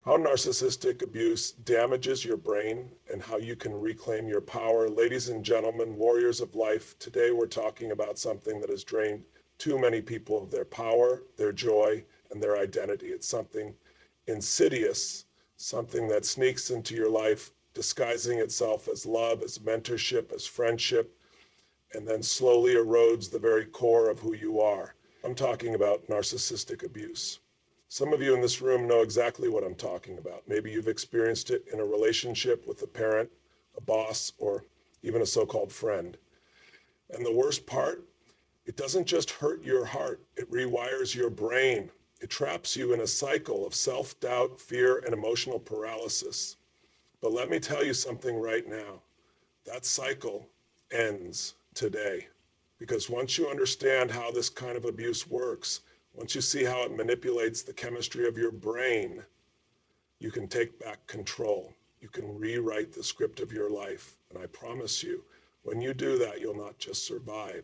how narcissistic abuse damages your brain and how you can reclaim your power. Ladies and gentlemen, warriors of life, today we're talking about something that has drained too many people of their power, their joy, and their identity. It's something insidious, something that sneaks into your life, disguising itself as love, as mentorship, as friendship, and then slowly erodes the very core of who you are. I'm talking about narcissistic abuse. Some of you in this room know exactly what I'm talking about. Maybe you've experienced it in a relationship with a parent, a boss, or even a so-called friend. And the worst part, it doesn't just hurt your heart, it rewires your brain. It traps you in a cycle of self-doubt, fear, and emotional paralysis. But let me tell you something right now. That cycle ends today. Because once you understand how this kind of abuse works, once you see how it manipulates the chemistry of your brain, you can take back control. You can rewrite the script of your life. And I promise you, when you do that, you'll not just survive,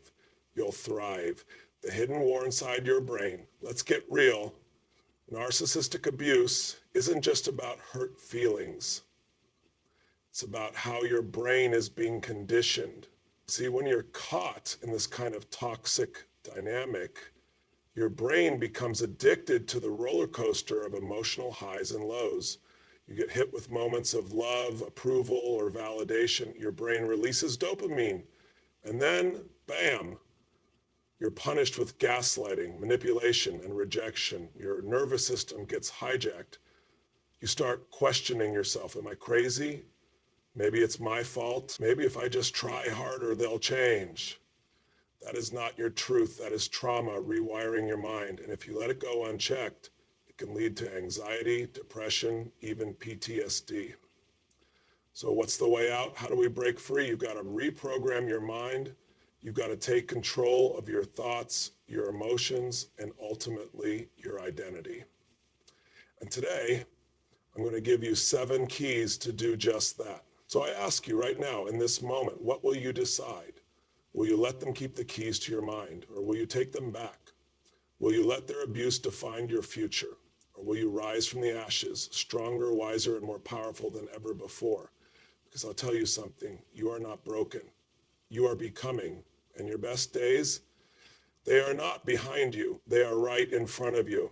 you'll thrive. The hidden war inside your brain, let's get real. Narcissistic abuse isn't just about hurt feelings. It's about how your brain is being conditioned. See, when you're caught in this kind of toxic dynamic, your brain becomes addicted to the roller coaster of emotional highs and lows. You get hit with moments of love, approval, or validation. Your brain releases dopamine. And then, bam, you're punished with gaslighting, manipulation, and rejection. Your nervous system gets hijacked. You start questioning yourself. Am I crazy? Maybe it's my fault. Maybe if I just try harder, they'll change. That is not your truth. That is trauma rewiring your mind. And if you let it go unchecked, it can lead to anxiety, depression, even PTSD. So what's the way out? How do we break free? You've got to reprogram your mind. You've got to take control of your thoughts, your emotions, and ultimately your identity. And today, I'm going to give you 7 keys to do just that. So I ask you right now, in this moment, what will you decide? Will you let them keep the keys to your mind, or will you take them back? Will you let their abuse define your future, or will you rise from the ashes, stronger, wiser, and more powerful than ever before? Because I'll tell you something, you are not broken. You are becoming, and your best days, they are not behind you. They are right in front of you.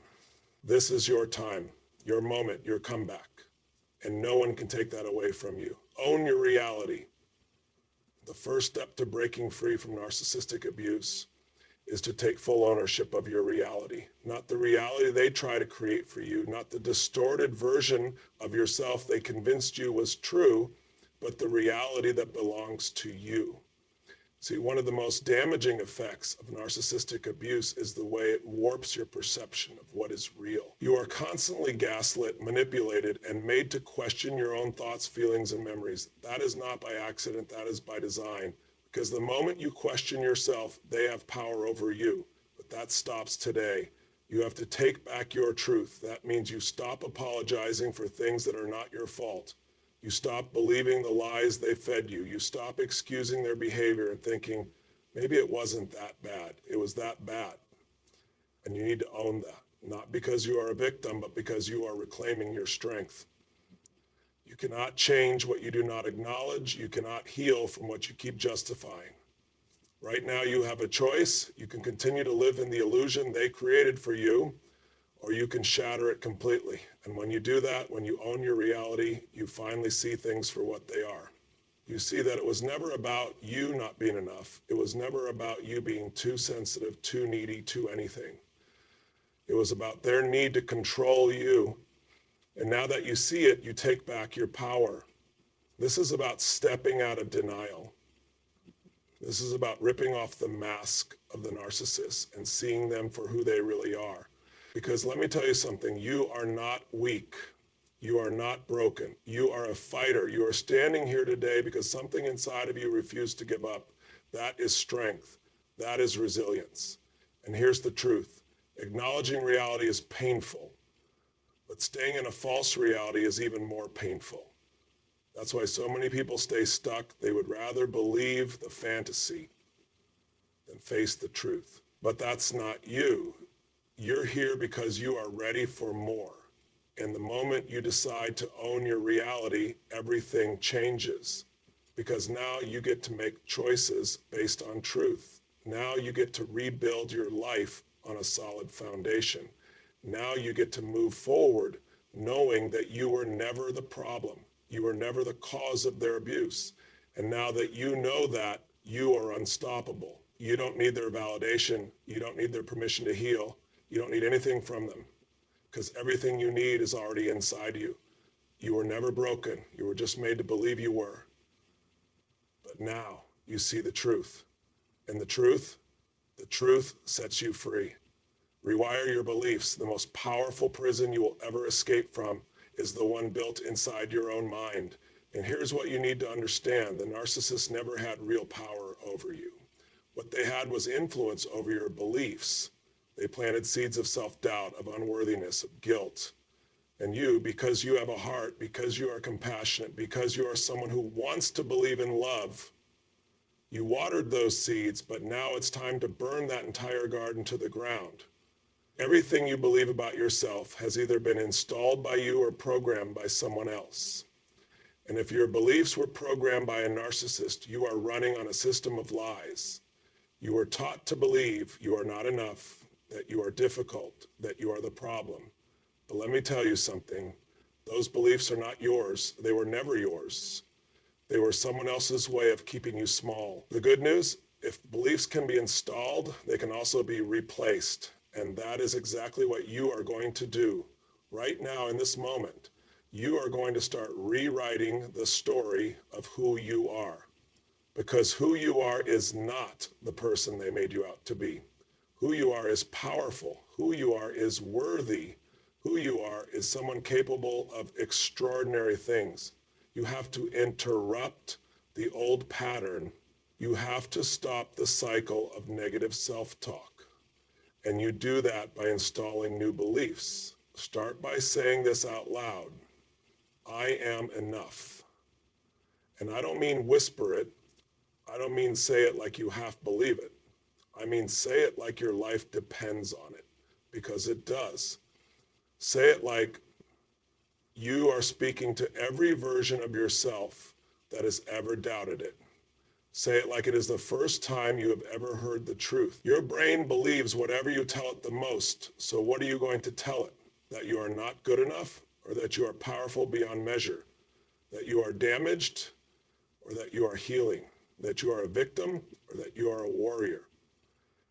This is your time, your moment, your comeback, and no one can take that away from you. Own your reality. The first step to breaking free from narcissistic abuse is to take full ownership of your reality. Not the reality they try to create for you, not the distorted version of yourself they convinced you was true, but the reality that belongs to you. See, one of the most damaging effects of narcissistic abuse is the way it warps your perception of what is real. You are constantly gaslit, manipulated, and made to question your own thoughts, feelings, and memories. That is not by accident, that is by design. Because the moment you question yourself, they have power over you. But that stops today. You have to take back your truth. That means you stop apologizing for things that are not your fault. You stop believing the lies they fed you. You stop excusing their behavior and thinking, maybe it wasn't that bad. It was that bad. And you need to own that. Not because you are a victim, but because you are reclaiming your strength. You cannot change what you do not acknowledge. You cannot heal from what you keep justifying. Right now you have a choice. You can continue to live in the illusion they created for you, or you can shatter it completely. And when you do that, when you own your reality, you finally see things for what they are. You see that it was never about you not being enough. It was never about you being too sensitive, too needy, too anything. It was about their need to control you. And now that you see it, you take back your power. This is about stepping out of denial. This is about ripping off the mask of the narcissist and seeing them for who they really are. Because let me tell you something, you are not weak. You are not broken. You are a fighter. You are standing here today because something inside of you refused to give up. That is strength. That is resilience. And here's the truth. Acknowledging reality is painful, but staying in a false reality is even more painful. That's why so many people stay stuck. They would rather believe the fantasy than face the truth. But that's not you. You're here because you are ready for more. And the moment you decide to own your reality, everything changes. Because now you get to make choices based on truth. Now you get to rebuild your life on a solid foundation. Now you get to move forward knowing that you were never the problem. You were never the cause of their abuse. And now that you know that, you are unstoppable. You don't need their validation. You don't need their permission to heal. You don't need anything from them, because everything you need is already inside you. You were never broken. You were just made to believe you were. But now you see the truth. And the truth sets you free. Rewire your beliefs. The most powerful prison you will ever escape from is the one built inside your own mind. And here's what you need to understand. The narcissist never had real power over you. What they had was influence over your beliefs. They planted seeds of self-doubt, of unworthiness, of guilt. And you, because you have a heart, because you are compassionate, because you are someone who wants to believe in love, you watered those seeds, but now it's time to burn that entire garden to the ground. Everything you believe about yourself has either been installed by you or programmed by someone else. And if your beliefs were programmed by a narcissist, you are running on a system of lies. You were taught to believe you are not enough, that you are difficult, that you are the problem. But let me tell you something. Those beliefs are not yours. They were never yours. They were someone else's way of keeping you small. The good news, if beliefs can be installed, they can also be replaced. And that is exactly what you are going to do right now in this moment. You are going to start rewriting the story of who you are. Because who you are is not the person they made you out to be. Who you are is powerful. Who you are is worthy. Who you are is someone capable of extraordinary things. You have to interrupt the old pattern. You have to stop the cycle of negative self-talk. And you do that by installing new beliefs. Start by saying this out loud. I am enough. And I don't mean whisper it. I don't mean say it like you half believe it. I mean say it like your life depends on it, because it does. Say it like you are speaking to every version of yourself that has ever doubted it. Say it like it is the first time you have ever heard the truth. Your brain believes whatever you tell it the most. So what are you going to tell it? That you are not good enough, or that you are powerful beyond measure? That you are damaged, or that you are healing? That you are a victim, or that you are a warrior?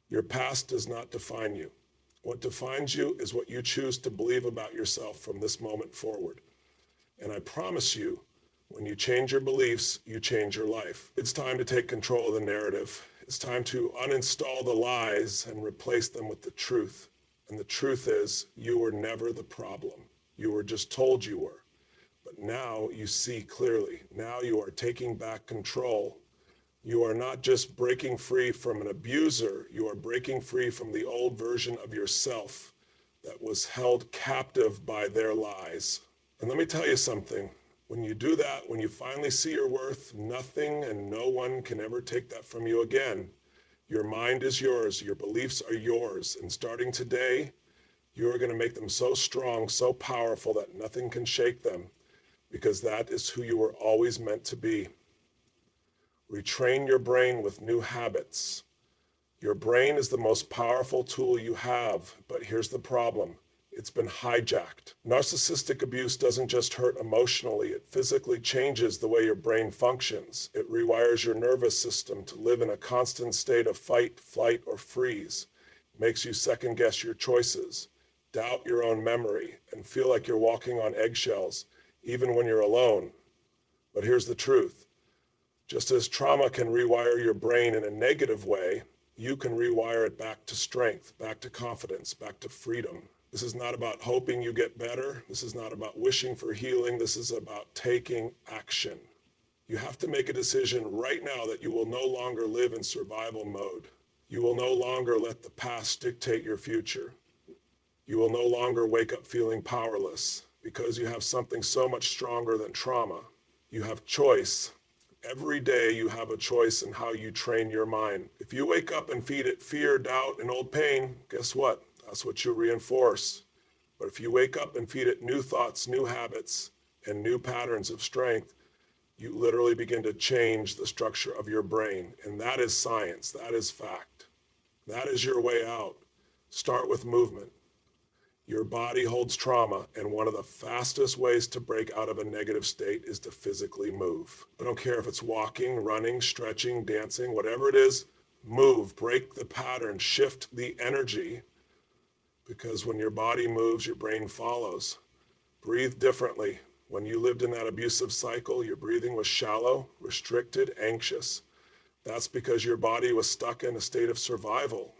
Your past does not define you. What defines you is what you choose to believe about yourself from this moment forward. And I promise you, when you change your beliefs, you change your life. It's time to take control of the narrative. It's time to uninstall the lies and replace them with the truth. And the truth is, you were never the problem. You were just told you were. But now you see clearly. Now you are taking back control. You are not just breaking free from an abuser. You are breaking free from the old version of yourself that was held captive by their lies. And let me tell you something. When you do that, when you finally see your worth, nothing and no one can ever take that from you again. Your mind is yours. Your beliefs are yours. And starting today, you are going to make them so strong, so powerful that nothing can shake them, because that is who you were always meant to be. Retrain your brain with new habits. Your brain is the most powerful tool you have, but here's the problem. It's been hijacked. Narcissistic abuse doesn't just hurt emotionally, it physically changes the way your brain functions. It rewires your nervous system to live in a constant state of fight, flight, or freeze. It makes you second guess your choices, doubt your own memory, and feel like you're walking on eggshells, even when you're alone. But here's the truth. Just as trauma can rewire your brain in a negative way, you can rewire it back to strength, back to confidence, back to freedom. This is not about hoping you get better. This is not about wishing for healing. This is about taking action. You have to make a decision right now that you will no longer live in survival mode. You will no longer let the past dictate your future. You will no longer wake up feeling powerless, because you have something so much stronger than trauma. You have choice. Every day you have a choice in how you train your mind. If you wake up and feed it fear, doubt, and old pain, guess what? That's what you reinforce. But if you wake up and feed it new thoughts, new habits, and new patterns of strength, you literally begin to change the structure of your brain. And that is science. That is fact. That is your way out. Start with movement. Your body holds trauma, and one of the fastest ways to break out of a negative state is to physically move. I don't care if it's walking, running, stretching, dancing, whatever it is, move, break the pattern, shift the energy, because when your body moves, your brain follows. Breathe differently. When you lived in that abusive cycle, your breathing was shallow, restricted, anxious. That's because your body was stuck in a state of survival.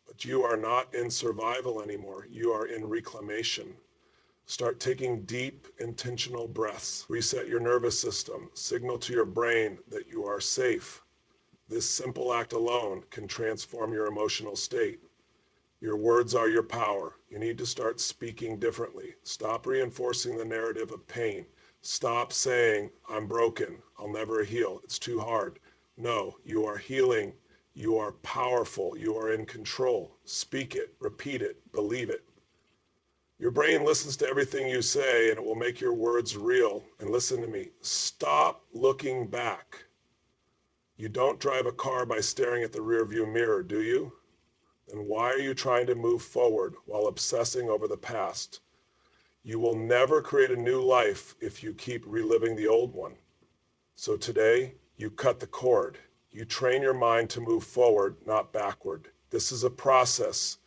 But you are not in survival anymore. You are in reclamation. Start taking deep, intentional breaths. Reset your nervous system. Signal to your brain that you are safe. This simple act alone can transform your emotional state. Your words are your power. You need to start speaking differently. Stop reinforcing the narrative of pain. Stop saying, I'm broken, I'll never heal, it's too hard. No, you are healing. You are powerful. You are in control. Speak it, repeat it, believe it. Your brain listens to everything you say, and it will make your words real. And listen to me, stop looking back. You don't drive a car by staring at the rearview mirror, do you? Then why are you trying to move forward while obsessing over the past? You will never create a new life if you keep reliving the old one. So today, you cut the cord. You train your mind to move forward, not backward. This is a process.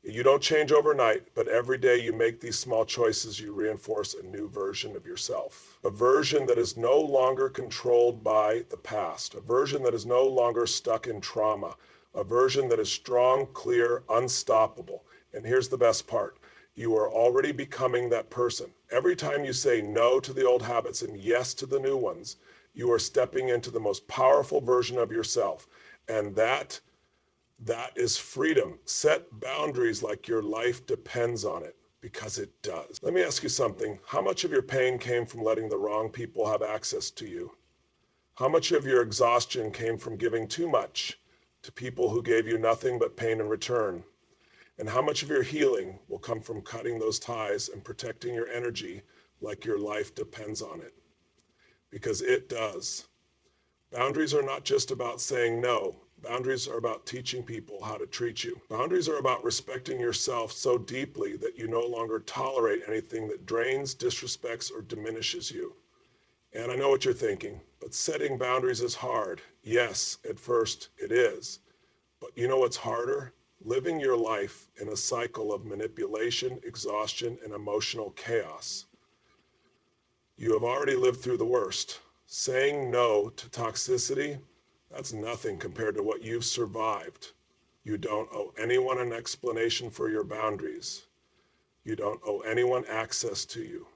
You don't change overnight, but every day you make these small choices, you reinforce a new version of yourself. A version that is no longer controlled by the past. A version that is no longer stuck in trauma. A version that is strong, clear, unstoppable. And here's the best part. You are already becoming that person. Every time you say no to the old habits and yes to the new ones, you are stepping into the most powerful version of yourself. And that is freedom. Set boundaries like your life depends on it, because it does. Let me ask you something. How much of your pain came from letting the wrong people have access to you? How much of your exhaustion came from giving too much to people who gave you nothing but pain in return? And how much of your healing will come from cutting those ties and protecting your energy like your life depends on it? Because it does. Boundaries are not just about saying no. Boundaries are about teaching people how to treat you. Boundaries are about respecting yourself so deeply that you no longer tolerate anything that drains, disrespects, or diminishes you. And I know what you're thinking, but setting boundaries is hard. Yes, at first it is. But you know what's harder? Living your life in a cycle of manipulation, exhaustion, and emotional chaos. You have already lived through the worst. Saying no to toxicity, that's nothing compared to what you've survived. You don't owe anyone an explanation for your boundaries. You don't owe anyone access to you.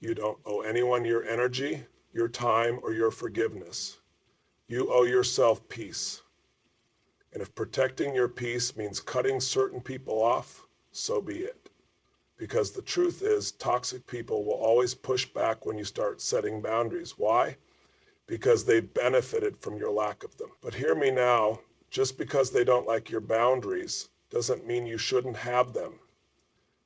You don't owe anyone your energy, your time, or your forgiveness. You owe yourself peace. And if protecting your peace means cutting certain people off, so be it. Because the truth is, toxic people will always push back when you start setting boundaries. Why? Because they benefited from your lack of them. But hear me now, just because they don't like your boundaries doesn't mean you shouldn't have them.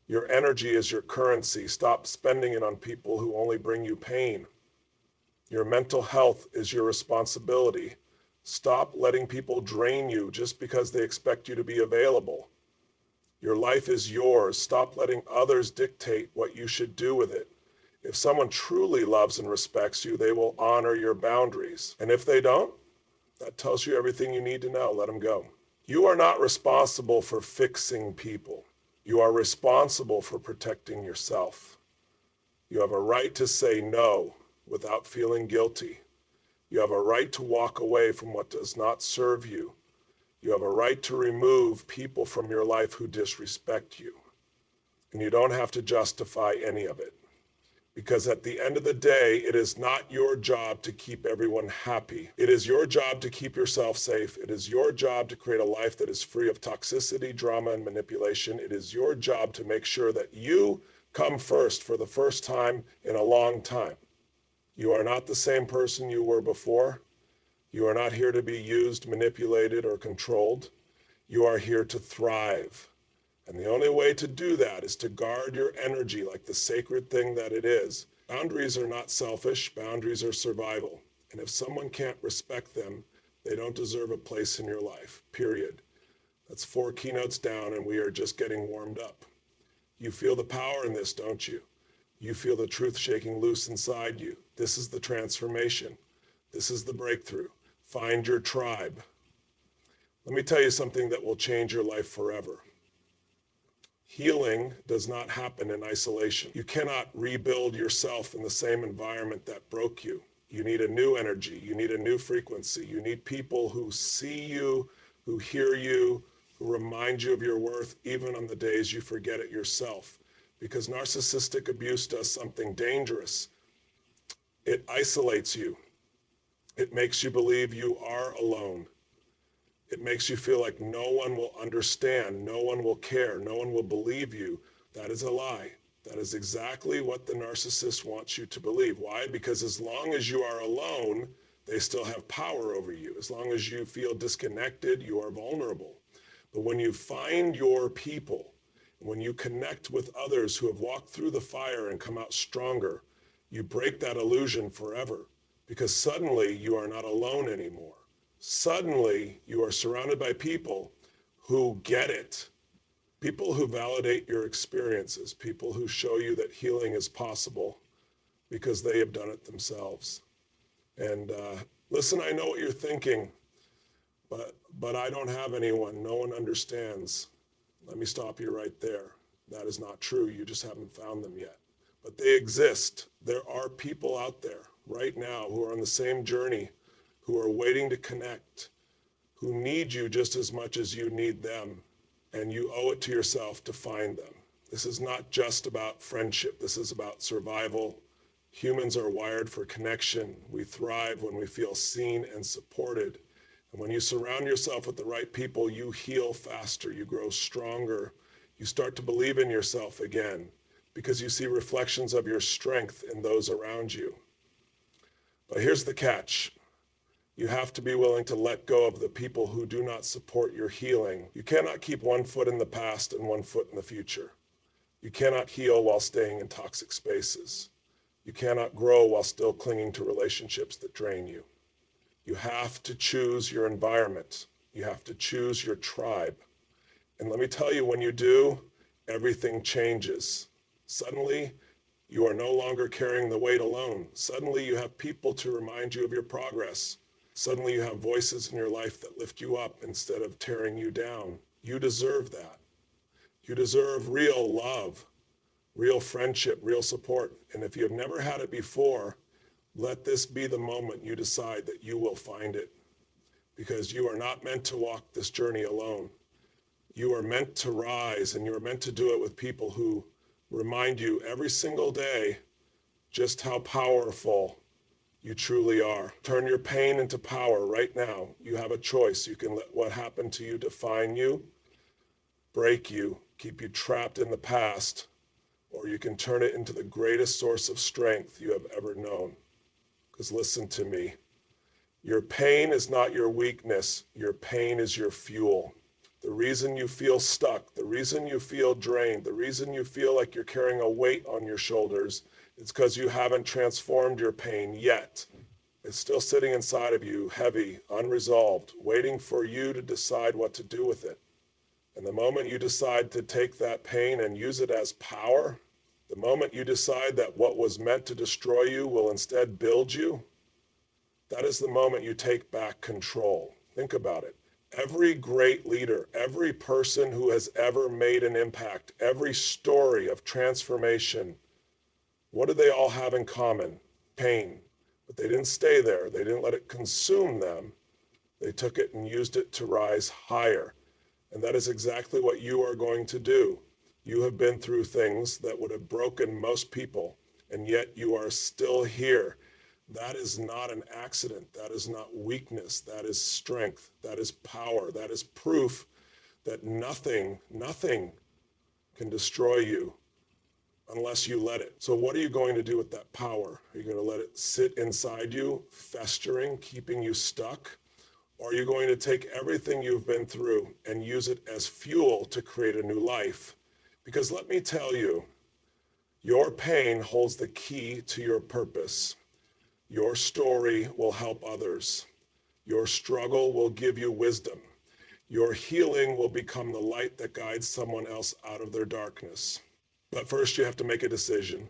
Your energy is your currency. Stop spending it on people who only bring you pain. Your mental health is your responsibility. Stop letting people drain you just because they expect you to be available. Your life is yours. Stop letting others dictate what you should do with it. If someone truly loves and respects you, they will honor your boundaries. And if they don't, that tells you everything you need to know. Let them go. You are not responsible for fixing people. You are responsible for protecting yourself. You have a right to say no without feeling guilty. You have a right to walk away from what does not serve you. You have a right to remove people from your life who disrespect you. And you don't have to justify any of it. Because at the end of the day, it is not your job to keep everyone happy. It is your job to keep yourself safe. It is your job to create a life that is free of toxicity, drama, and manipulation. It is your job to make sure that you come first for the first time in a long time. You are not the same person you were before. You are not here to be used, manipulated, or controlled. You are here to thrive. And the only way to do that is to guard your energy like the sacred thing that it is. Boundaries are not selfish, boundaries are survival. And if someone can't respect them, they don't deserve a place in your life, period. That's 4 keynotes down, and we are just getting warmed up. You feel the power in this, don't you? You feel the truth shaking loose inside you. This is the transformation. This is the breakthrough. Find your tribe. Let me tell you something that will change your life forever. Healing does not happen in isolation. You cannot rebuild yourself in the same environment that broke you. You need a new energy. You need a new frequency. You need people who see you, who hear you, who remind you of your worth, even on the days you forget it yourself. Because narcissistic abuse does something dangerous. It isolates you. It makes you believe you are alone. It makes you feel like no one will understand, no one will care, no one will believe you. That is a lie. That is exactly what the narcissist wants you to believe. Why? Because as long as you are alone, they still have power over you. As long as you feel disconnected, you are vulnerable. But when you find your people, when you connect with others who have walked through the fire and come out stronger, you break that illusion forever, because suddenly you are not alone anymore. Suddenly you are surrounded by people who get it, people who validate your experiences, people who show you that healing is possible because they have done it themselves. And listen, I know what you're thinking, but I don't have anyone. No one understands. Let me stop you right there. That is not true. You just haven't found them yet. But they exist. There are people out there right now who are on the same journey, who are waiting to connect, who need you just as much as you need them. And you owe it to yourself to find them. This is not just about friendship. This is about survival. Humans are wired for connection. We thrive when we feel seen and supported. And when you surround yourself with the right people, you heal faster, you grow stronger, you start to believe in yourself again, because you see reflections of your strength in those around you. But here's the catch. You have to be willing to let go of the people who do not support your healing. You cannot keep one foot in the past and one foot in the future. You cannot heal while staying in toxic spaces. You cannot grow while still clinging to relationships that drain you. You have to choose your environment. You have to choose your tribe. And let me tell you, when you do, everything changes. Suddenly, you are no longer carrying the weight alone. Suddenly, you have people to remind you of your progress. Suddenly, you have voices in your life that lift you up instead of tearing you down. You deserve that. You deserve real love, real friendship, real support. And if you have never had it before, let this be the moment you decide that you will find it, because you are not meant to walk this journey alone. You are meant to rise, and you are meant to do it with people who remind you every single day just how powerful you truly are. Turn your pain into power right now. You have a choice. You can let what happened to you define you, break you, keep you trapped in the past, or you can turn it into the greatest source of strength you have ever known. Because listen to me, your pain is not your weakness. Your pain is your fuel. The reason you feel stuck, the reason you feel drained, the reason you feel like you're carrying a weight on your shoulders, it's because you haven't transformed your pain yet. It's still sitting inside of you, heavy, unresolved, waiting for you to decide what to do with it. And the moment you decide to take that pain and use it as power, the moment you decide that what was meant to destroy you will instead build you, that is the moment you take back control. Think about it. Every great leader, every person who has ever made an impact, every story of transformation, what do they all have in common? Pain. But they didn't stay there. They didn't let it consume them. They took it and used it to rise higher. And that is exactly what you are going to do. You have been through things that would have broken most people, and yet you are still here. That is not an accident. That is not weakness. That is strength. That is power. That is proof that nothing can destroy you unless you let it. So what are you going to do with that power? Are you going to let it sit inside you, festering, keeping you stuck? Or are you going to take everything you've been through and use it as fuel to create a new life? Because let me tell you, your pain holds the key to your purpose. Your story will help others. Your struggle will give you wisdom. Your healing will become the light that guides someone else out of their darkness. But first you have to make a decision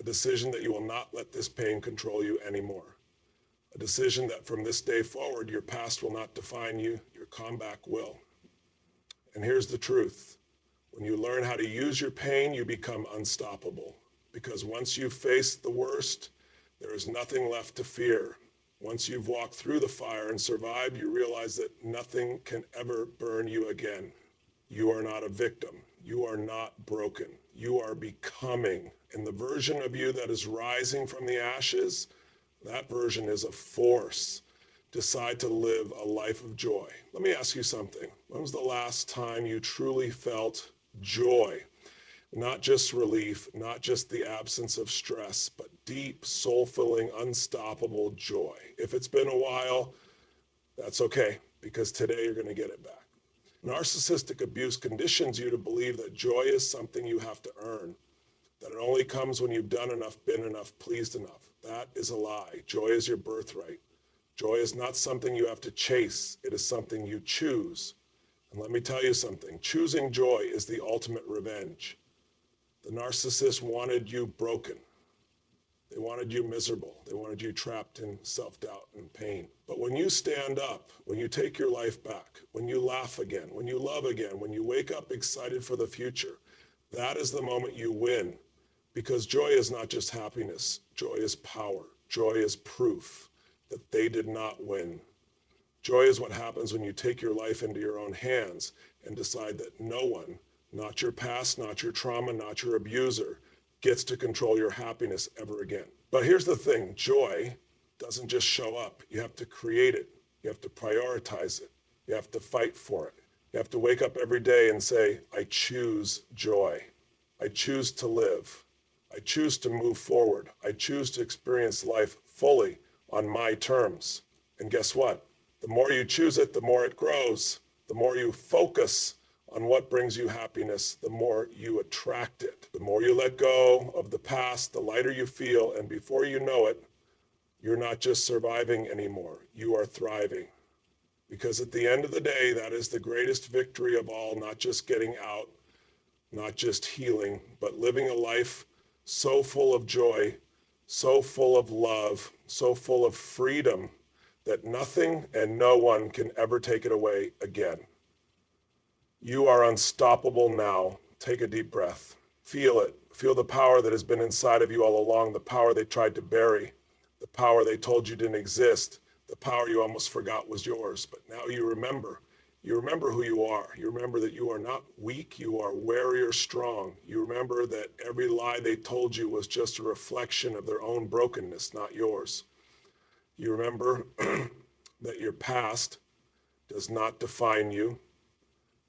that you will not let this pain control you anymore. A decision that from this day forward, your past will not define you, your comeback will. And here's the truth. When you learn how to use your pain, you become unstoppable. Because once you've faced the worst, there is nothing left to fear. Once you've walked through the fire and survived, you realize that nothing can ever burn you again. You are not a victim. You are not broken. You are becoming. And the version of you that is rising from the ashes, that version is a force. Decide to live a life of joy. Let me ask you something. When was the last time you truly felt joy? Not just relief, not just the absence of stress, but deep, soul-filling, unstoppable joy. If it's been a while, that's okay, because today you're going to get it back. Narcissistic abuse conditions you to believe that joy is something you have to earn, that it only comes when you've done enough, been enough, pleased enough. That is a lie. Joy is your birthright. Joy is not something you have to chase. It is something you choose. And let me tell you something. Choosing joy is the ultimate revenge. The narcissist wanted you broken. They wanted you miserable. They wanted you trapped in self-doubt and pain. But when you stand up, when you take your life back, when you laugh again, when you love again, when you wake up excited for the future, that is the moment you win. Because joy is not just happiness. Joy is power. Joy is proof that they did not win. Joy is what happens when you take your life into your own hands and decide that no one, not your past, not your trauma, not your abuser, gets to control your happiness ever again. But here's the thing, joy doesn't just show up. You have to create it. You have to prioritize it. You have to fight for it. You have to wake up every day and say, I choose joy. I choose to live. I choose to move forward. I choose to experience life fully on my terms. And guess what? The more you choose it, the more it grows. The more you focus on what brings you happiness, the more you attract it. The more you let go of the past, the lighter you feel, and before you know it, you're not just surviving anymore, you are thriving. Because at the end of the day, that is the greatest victory of all, not just getting out, not just healing, but living a life so full of joy, so full of love, so full of freedom that nothing and no one can ever take it away again. You are unstoppable now. Take a deep breath. Feel it. Feel the power that has been inside of you all along, the power they tried to bury, the power they told you didn't exist, the power you almost forgot was yours. But now you remember. You remember who you are. You remember that you are not weak. You are warrior strong. You remember that every lie they told you was just a reflection of their own brokenness, not yours. You remember that your past does not define you.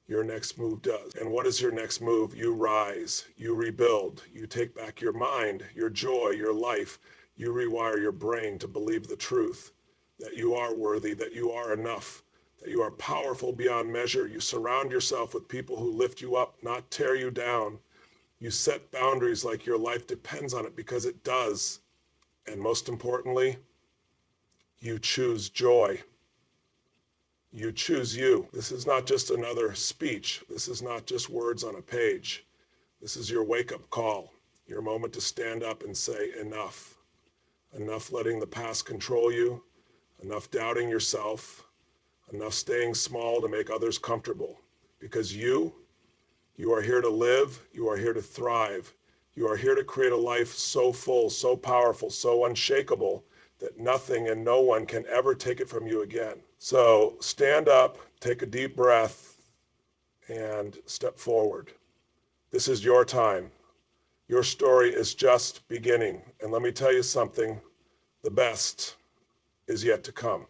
Your next move does. And what is your next move? You rise, you rebuild, you take back your mind, your joy, your life. You rewire your brain to believe the truth, that you are worthy, that you are enough, that you are powerful beyond measure. You surround yourself with people who lift you up, not tear you down. You set boundaries like your life depends on it, because it does. And most importantly, you choose joy. You choose you. This is not just another speech. This is not just words on a page. This is your wake-up call, your moment to stand up and say enough. Enough letting the past control you, enough doubting yourself, enough staying small to make others comfortable. Because you are here to live, you are here to thrive. You are here to create a life so full, so powerful, so unshakable that nothing and no one can ever take it from you again. So stand up, take a deep breath, and step forward. This is your time. Your story is just beginning. And let me tell you something, the best is yet to come.